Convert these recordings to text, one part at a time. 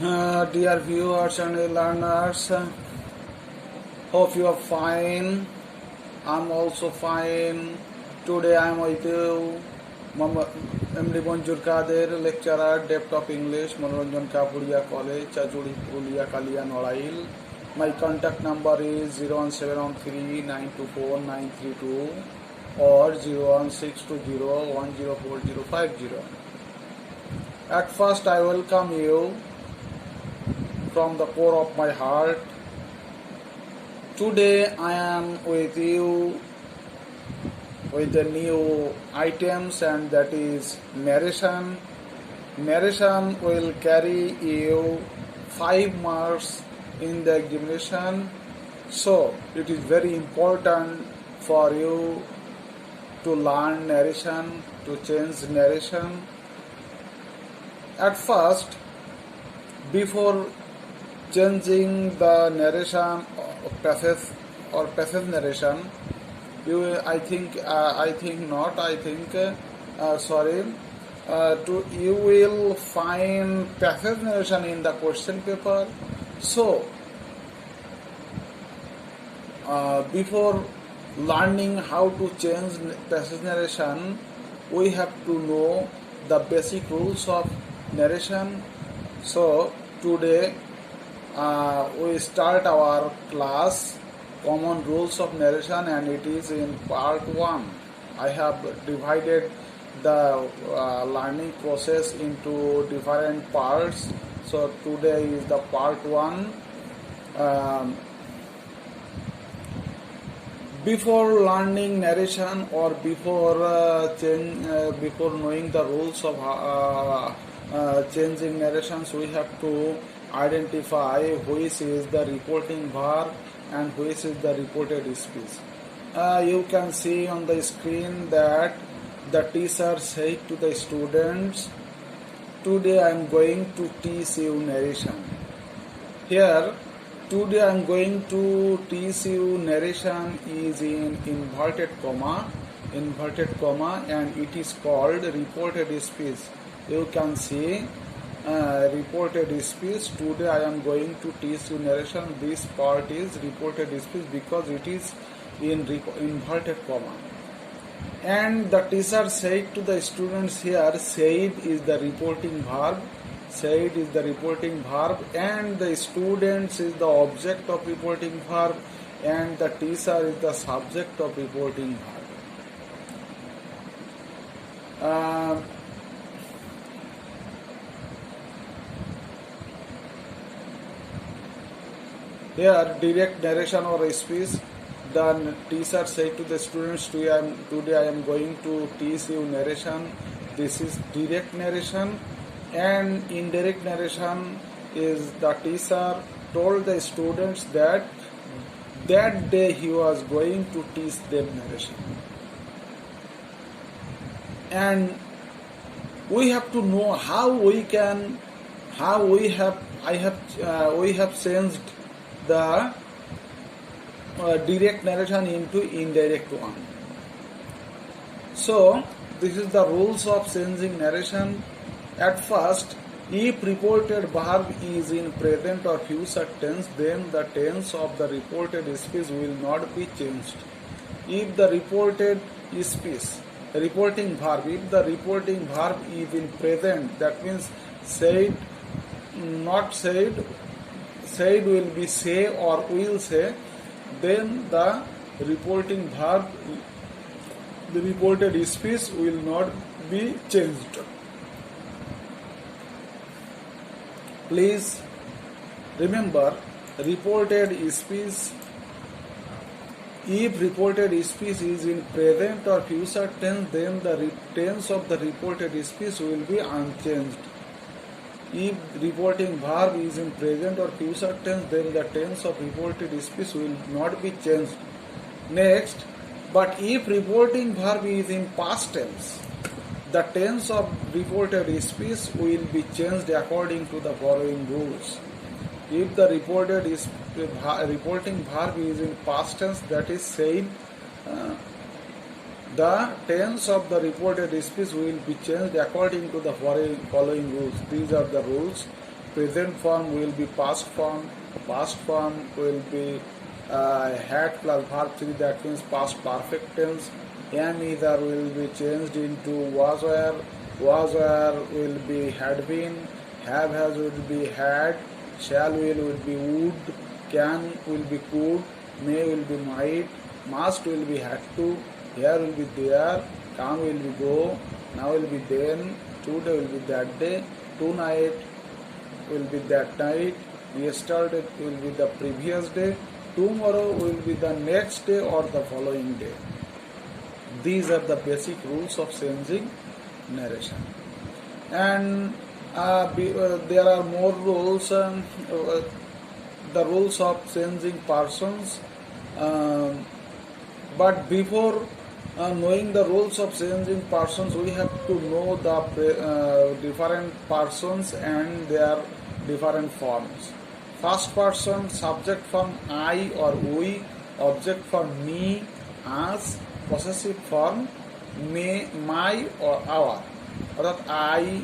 Dear viewers and learners, hope you are fine. I'm also fine. Today I'm with you, MD Manjur Kader, lecturer, depth of English, Manoranjan Kapuria College, Chajuri Purulia Kalia Norail. My contact number is 01713924932 or 01620104050. At first, I welcome you from the core of my heart. Today I am with you with the new items, and that is narration. Narration will carry you 5 marks in the examination, so it is very important for you to learn narration, to change narration. At first, before changing the narration or passage narration, you you will find passage narration in the question paper. So before learning how to change passage narration, we have to know the basic rules of narration. So today we start our class common rules of narration, and it is in part 1. I have divided the learning process into different parts. So today is the part 1. Before learning narration or before knowing the rules of changing narrations, we have to identify which is the reporting verb and which is the reported speech. You can see on the screen that the teacher said to the students, "Today I am going to teach you narration." Here, today I am going to teach you narration is in inverted comma, and it is called reported speech. You can see reported speech. Today I am going to teach you narration. This part is reported speech because it is in inverted comma. And the teacher said to the students here, said is the reporting verb. Said is the reporting verb, and the students is the object of reporting verb, and the teacher is the subject of reporting verb. Here, direct narration or speech. The teacher said to the students, today I am going to teach you narration. This is direct narration. And indirect narration is the teacher told the students that day he was going to teach them narration. And we have to know how we have changed the direct narration into indirect one. So this is the rules of changing narration. At first, if reported verb is in present or future tense, then the tense of the reported speech will not be changed. If the reporting verb, if the reporting verb is in present, that means said, not said, said will be say or will say, then the reporting verb, the reported speech will not be changed. Please remember, reported speech, if reported speech is in present or future tense, then the tense of the reported speech will be unchanged. If reporting verb is in present or future tense, then the tense of reported speech will not be changed. Next, but if reporting verb is in past tense, the tense of reported speech will be changed according to the following rules. If the reporting verb is in past tense, that is said, the tense of the reported speech will be changed according to the following rules. These are the rules. present form will be past form, past form will be had plus verb 3, that means past perfect tense. Am either will be changed into was were will be had been, have has will be had, shall will be would, can will be could, may will be might, must will be had to, here will be there, come will be go, now will be then, today will be that day, tonight will be that night, yesterday will be the previous day, tomorrow will be the next day or the following day. These are the basic rules of changing narration. And there are more rules, the rules of changing persons. But before knowing the rules of changing persons, we have to know the different persons and their different forms. First person, subject form I or we, object form me, us, possessive form me, my or our. That I,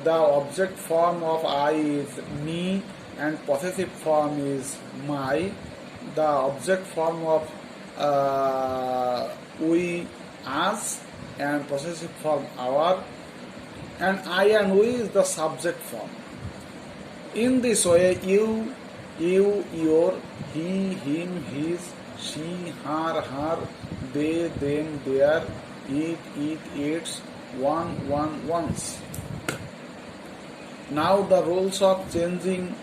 the object form of I is me and possessive form is my. The object form of we, us, and possessive form our, and I and we is the subject form. In this way, you, your, he, him, his, she, her, they, them, their, it, its, one, ones. Now the rules of changing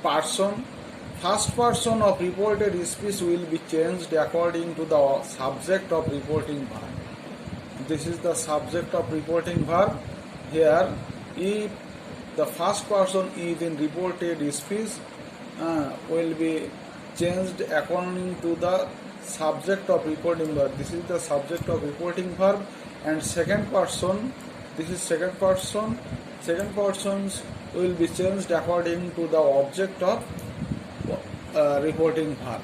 person. First person of reported speech will be changed according to the subject of reporting verb. This is the subject of reporting verb. Here, if the first person is in reported speech, will be changed according to the subject of reporting verb. This is the subject of reporting verb. And second person, this is second person. Second persons will be changed according to the object of reporting verb.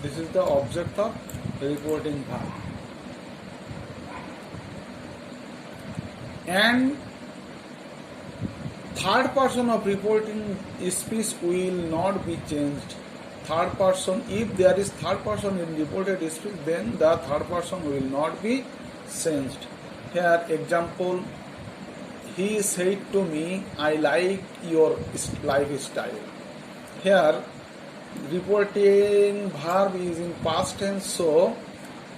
This is the object of reporting verb. And third person of reporting speech will not be changed. Third person, if there is third person in reported speech, then the third person will not be changed. Here, example, he said to me, I like your lifestyle. Here, reporting verb is in past tense, so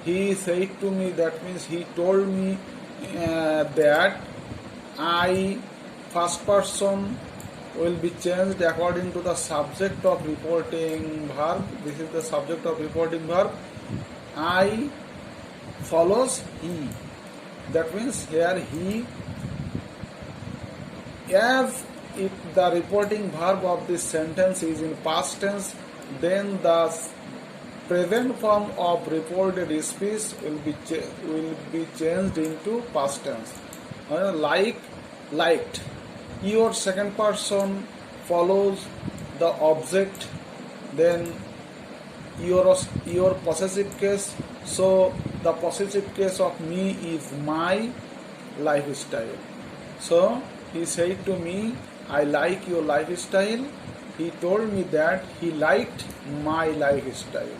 he said to me, that means he told me that I, first person will be changed according to the subject of reporting verb. This is the subject of reporting verb. I follows he. That means here he, as if the reporting verb of this sentence is in past tense, then the present form of reported speech will be changed into past tense. Like, liked. Your second person follows the object, then your possessive case. So the possessive case of me is my lifestyle. So he said to me, I like your lifestyle. He told me that he liked my lifestyle.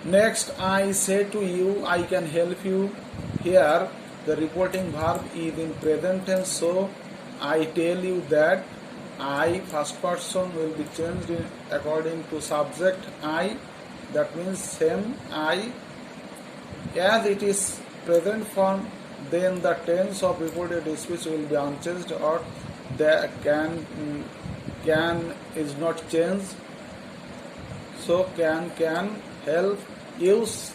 Next, I say to you, I can help you. Here, the reporting verb is in present tense, so I tell you that I, first person, will be changed according to subject I. That means same I. As it is present form, then the tense of reported speech will be unchanged, or the can is not changed. So can help. Use,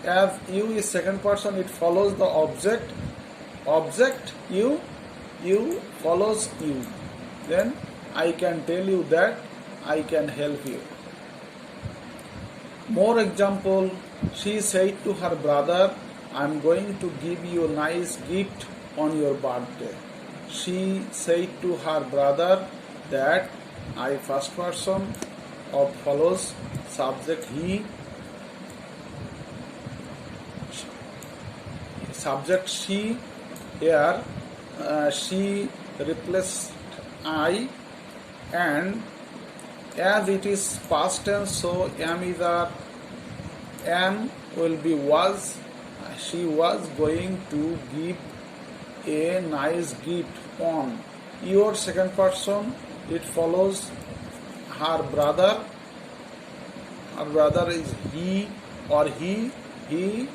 as you is second person, it follows the object. Object you follows you. Then I can tell you that I can help you. More example, she said to her brother, I am going to give you a nice gift on your birthday. She said to her brother that I, first person of follows subject he. subject she. Here she replaced I, and as it is past tense, so am will be was. She was going to give a nice gift on your second person. It follows her brother. Her brother is he or he. He,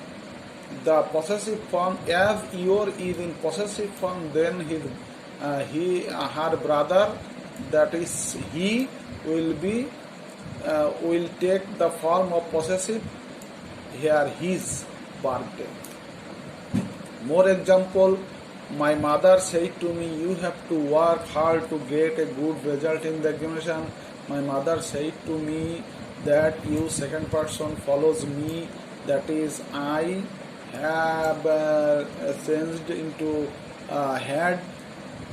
the possessive form. As your is in possessive form, then her brother, that is he, will take the form of possessive. Here his birthday. More example. My mother said to me, you have to work hard to get a good result in the examination. My mother said to me that you second person follows me, that is I have changed into had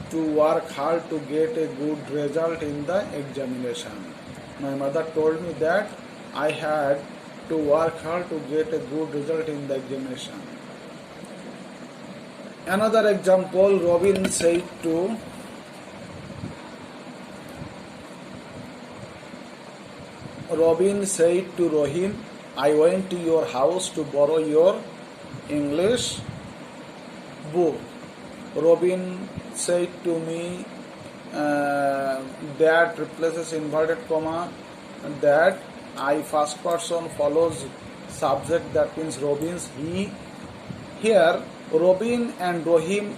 to work hard to get a good result in the examination. My mother told me that I had to work hard to get a good result in the examination. Another example, Robin said to Rohim, I went to your house to borrow your English book. Robin said to me, that replaces inverted comma, that I first person follows subject, that means Robin's he. Here Robin and Rohim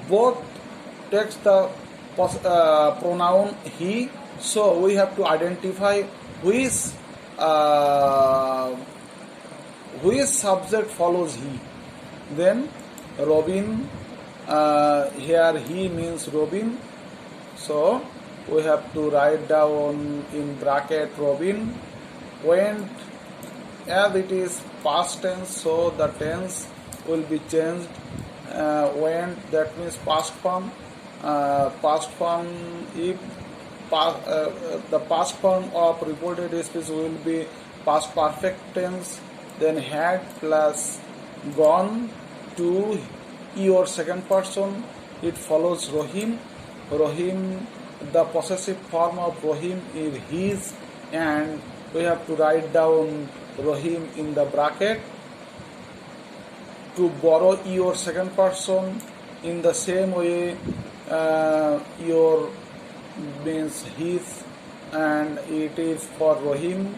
both takes the pronoun he, so we have to identify which subject follows he. Then Robin, here he means Robin, so we have to write down in bracket Robin went. As it is past tense, so the tense will be changed. Went, that means past form. If the past form of reported speech will be past perfect tense, then had plus gone to your second person. It follows Rohim. Rohim, the possessive form of Rohim is his, and we have to write down Rohim in the bracket. To borrow your second person, in the same way your means his, and it is for Rohim,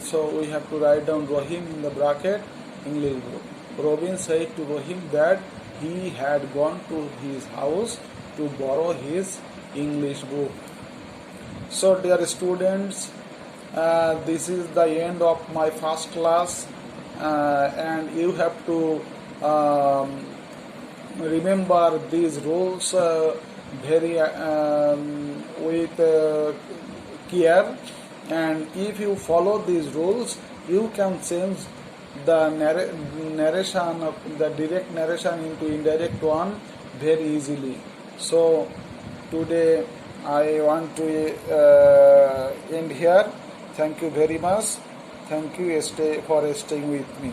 so we have to write down Rohim in the bracket English book. Robin said to Rohim that he had gone to his house to borrow his English book. So dear students, this is the end of my first class, and you have to remember these rules very with care, and if you follow these rules, you can change the narration of the direct narration into indirect one very easily. So today I want to end here. Thank you very much. Thank you for staying with me.